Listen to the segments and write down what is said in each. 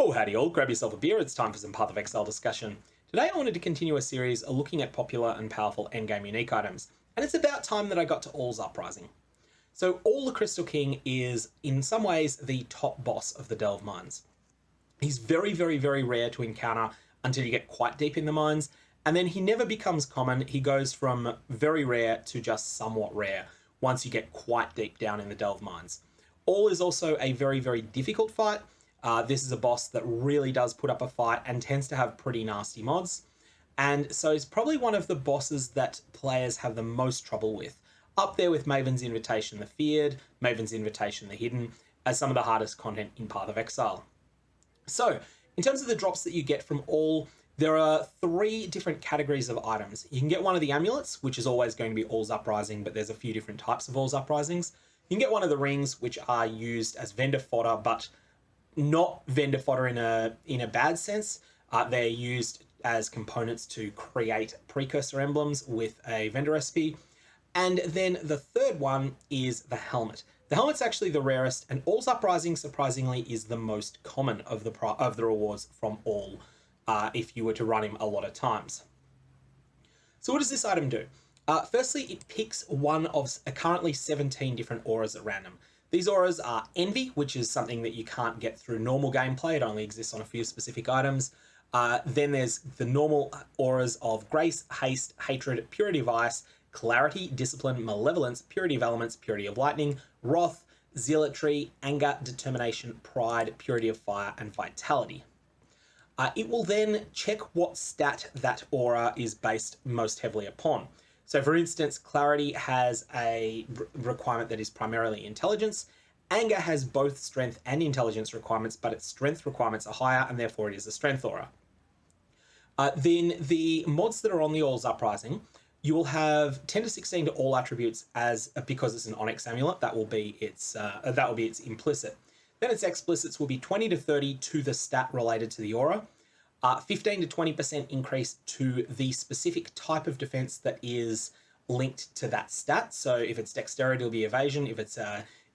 Oh, howdy all, grab yourself a beer, it's time for some Path of Exile discussion. Today I wanted to continue a series looking at popular and powerful endgame unique items, and it's about time that I got to Auls Uprising. So Aul the Crystal King is, in some ways, the top boss of the Delve Mines. He's very, very, very rare to encounter until you get quite deep in the mines, and then he never becomes common. He goes from very rare to just somewhat rare once you get quite deep down in the Delve Mines. Aul is also a very, very difficult fight. This is a boss that really does put up a fight and tends to have pretty nasty mods. And so it's probably one of the bosses that players have the most trouble with. Up there with Maven's Invitation the Feared, Maven's Invitation the Hidden, as some of the hardest content in Path of Exile. So, in terms of the drops that you get from Aul, there are three different categories of items. You can get one of the amulets, which is always going to be Auls Uprising, but there's a few different types of Auls Uprisings. You can get one of the rings, which are used as vendor fodder, but not vendor fodder in a bad sense. They're used as components to create precursor emblems with a vendor recipe. And then the third one is the helmet. The helmet's actually the rarest, and Auls Uprising, surprisingly, is the most common of the rewards from Aul, if you were to run him a lot of times. So what does this item do? Firstly, it picks one of currently 17 different auras at random. These auras are Envy, which is something that you can't get through normal gameplay. It only exists on a few specific items. Then there's the normal auras of Grace, Haste, Hatred, Purity of Ice, Clarity, Discipline, Malevolence, Purity of Elements, Purity of Lightning, Wrath, Zealotry, Anger, Determination, Pride, Purity of Fire, and Vitality. It will then check what stat that aura is based most heavily upon. So for instance, Clarity has a requirement that is primarily intelligence. Anger has both strength and intelligence requirements, but its strength requirements are higher, and therefore it is a strength aura. Then the mods that are on the Auls Uprising, you will have 10 to 16 to all attributes because it's an Onyx amulet. That will be its implicit. Then its explicits will be 20 to 30 to the stat related to the aura. 15 to 20% increase to the specific type of defense that is linked to that stat. So if it's dexterity, it'll be evasion. If it's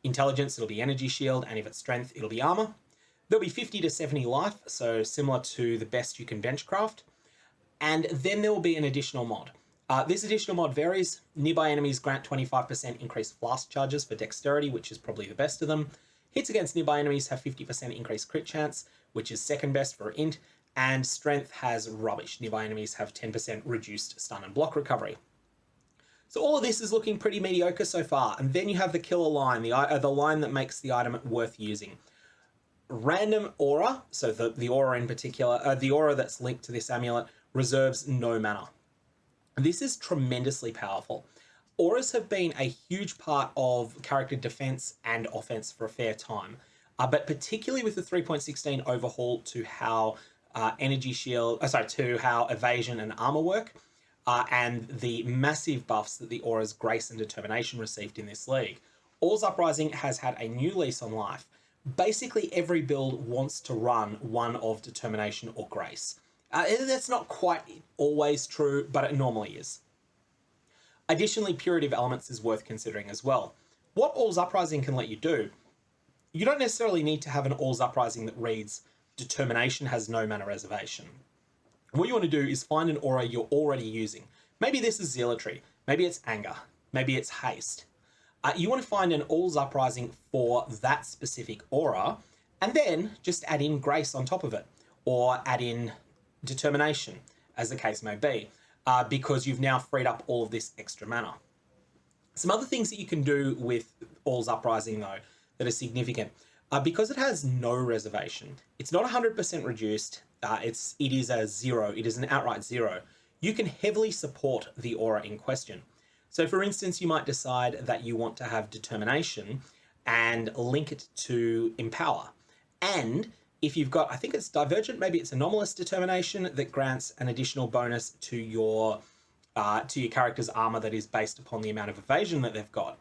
intelligence, it'll be energy shield. And if it's strength, it'll be armor. There'll be 50 to 70 life, so similar to the best you can benchcraft. And then there will be an additional mod. This additional mod varies. Nearby enemies grant 25% increased flask charges for dexterity, which is probably the best of them. Hits against nearby enemies have 50% increased crit chance, which is second best for int. And strength has rubbish. Nearby enemies have 10% reduced stun and block recovery. So all of this is looking pretty mediocre so far. And then you have the killer line, the line that makes the item worth using. Random aura, so the aura in particular, the aura that's linked to this amulet, reserves no mana. This is tremendously powerful. Auras have been a huge part of character defense and offense for a fair time. But particularly with the 3.16 overhaul to how to how evasion and armor work, and the massive buffs that the auras Grace and Determination received in this league. Auls Uprising has had a new lease on life. Basically, every build wants to run one of Determination or Grace. That's not quite always true, but it normally is. Additionally, Purity of Elements is worth considering as well. What Auls Uprising can let you do, you don't necessarily need to have an Auls Uprising that reads Determination has no mana reservation. What you want to do is find an aura you're already using. Maybe this is Zealotry, maybe it's Anger, maybe it's Haste. You want to find an Auls Uprising for that specific aura, and then just add in Grace on top of it, or add in Determination, as the case may be, because you've now freed up all of this extra mana. Some other things that you can do with Auls Uprising, though, that are significant. Because it has no reservation, it's not 100% reduced, it is a zero, it is an outright zero. You can heavily support the aura in question. So for instance, you might decide that you want to have Determination and link it to Empower. And if you've got, I think it's Divergent, maybe it's Anomalous Determination that grants an additional bonus to your character's armor that is based upon the amount of evasion that they've got.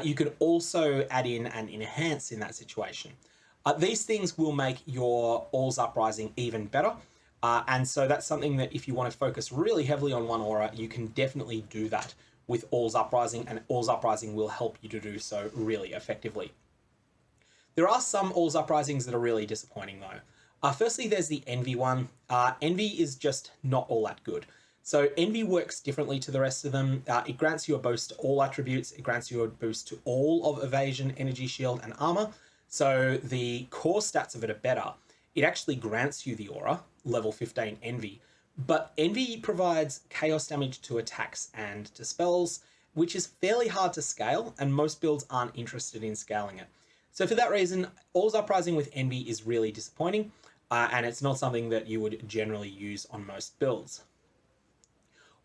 You could also add in an Enhance in that situation. These things will make your Auls Uprising even better. And so that's something that if you want to focus really heavily on one aura, you can definitely do that with Auls Uprising, and Auls Uprising will help you to do so really effectively. There are some Auls Uprisings that are really disappointing though. Firstly, there's the Envy one. Envy is just not all that good. So Envy works differently to the rest of them. It grants you a boost to all attributes. It grants you a boost to all of evasion, energy, shield, and armor. So the core stats of it are better. It actually grants you the aura, level 15 Envy. But Envy provides chaos damage to attacks and to spells, which is fairly hard to scale, and most builds aren't interested in scaling it. So for that reason, Auls Uprising with Envy is really disappointing, and it's not something that you would generally use on most builds.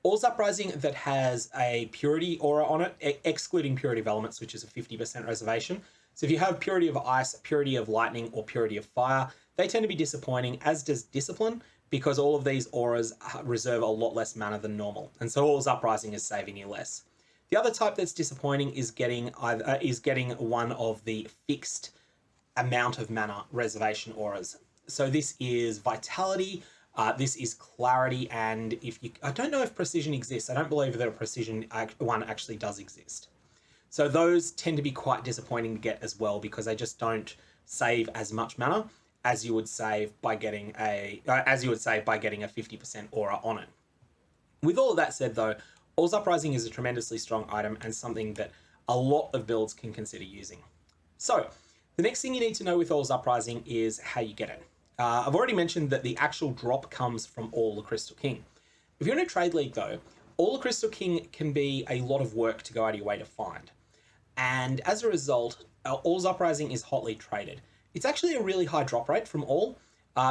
Auls Uprising that has a Purity aura on it, excluding Purity of Elements, which is a 50% reservation. So if you have Purity of Ice, Purity of Lightning, or Purity of Fire, they tend to be disappointing, as does Discipline, because all of these auras reserve a lot less mana than normal. And so Auls Uprising is saving you less. The other type that's disappointing is getting one of the fixed amount of mana reservation auras. So this is Vitality, this is Clarity, and I don't know if Precision exists. I don't believe that a Precision one actually does exist. So those tend to be quite disappointing to get as well, because they just don't save as much mana as you would save by getting a 50% aura on it. With all of that said, though, Auls Uprising is a tremendously strong item and something that a lot of builds can consider using. So the next thing you need to know with Auls Uprising is how you get it. I've already mentioned that the actual drop comes from All the Crystal King. If you're in a trade league, though, All the Crystal King can be a lot of work to go out of your way to find. And as a result, Auls Uprising is hotly traded. It's actually a really high drop rate from all.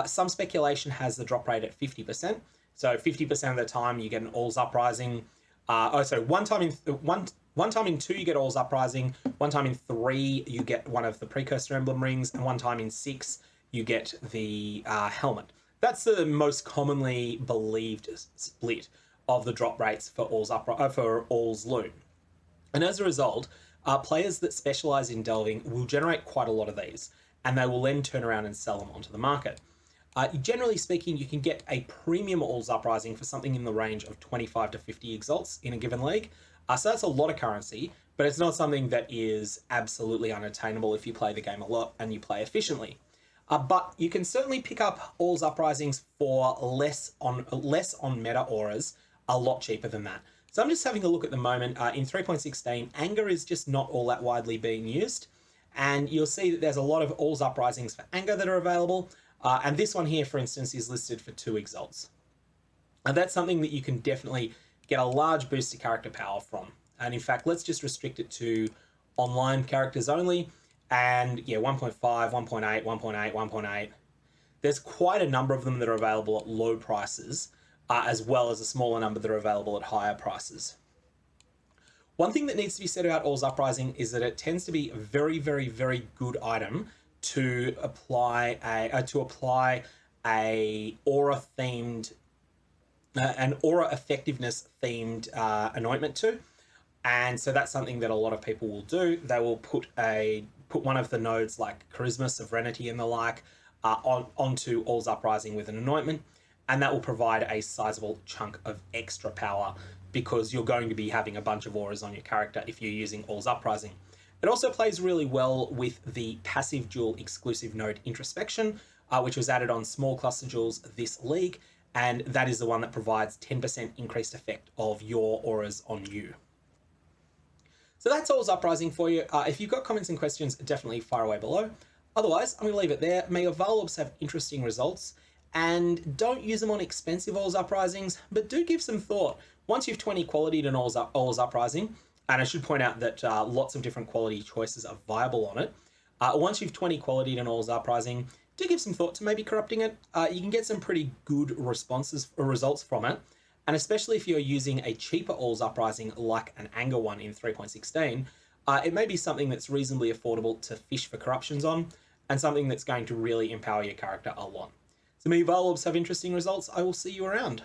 Some speculation has the drop rate at 50%. So 50% of the time you get an Auls Uprising. One time in 2 you get Auls Uprising. One time in 3 you get one of the Precursor Emblem rings, and one time in 6 you get the helmet. That's the most commonly believed split of the drop rates for Auls Loot. And as a result, players that specialize in delving will generate quite a lot of these, and they will then turn around and sell them onto the market. Generally speaking, you can get a premium Auls Uprising for something in the range of 25 to 50 exalts in a given league. So that's a lot of currency, but it's not something that is absolutely unattainable if you play the game a lot and you play efficiently. But you can certainly pick up Auls Uprisings for less on meta auras, a lot cheaper than that. So I'm just having a look at the moment. In 3.16, Anger is just not all that widely being used. And you'll see that there's a lot of Auls Uprisings for Anger that are available. And this one here, for instance, is listed for 2 exalts. And that's something that you can definitely get a large boost to character power from. And in fact, let's just restrict it to online characters only. And yeah, 1.5, 1.8, 1.8, 1.8. There's quite a number of them that are available at low prices, as well as a smaller number that are available at higher prices. One thing that needs to be said about Auls Uprising is that it tends to be a very, very, very good item to apply a aura themed, an aura effectiveness themed anointment to, and so that's something that a lot of people will do. They will put one of the nodes like Charisma, Sovereignty, and the like onto Auls Uprising with an anointment, and that will provide a sizable chunk of extra power because you're going to be having a bunch of auras on your character if you're using Auls Uprising. It also plays really well with the passive jewel exclusive node Introspection, which was added on small cluster jewels this league, and that is the one that provides 10% increased effect of your auras on you. So that's Auls Uprising for you. If you've got comments and questions, definitely fire away below. Otherwise, I'm going to leave it there. May your Varlorbs have interesting results, and don't use them on expensive Auls Uprisings, but do give some thought. Once you've 20 quality'd an Auls Uprising, and I should point out that lots of different quality choices are viable on it. Once you've 20 quality'd an Auls Uprising, do give some thought to maybe corrupting it. You can get some pretty good results from it. And especially if you're using a cheaper Auls Uprising like an Anger one in 3.16, it may be something that's reasonably affordable to fish for corruptions on, and something that's going to really empower your character a lot. So may your Varlorbs have interesting results. I will see you around.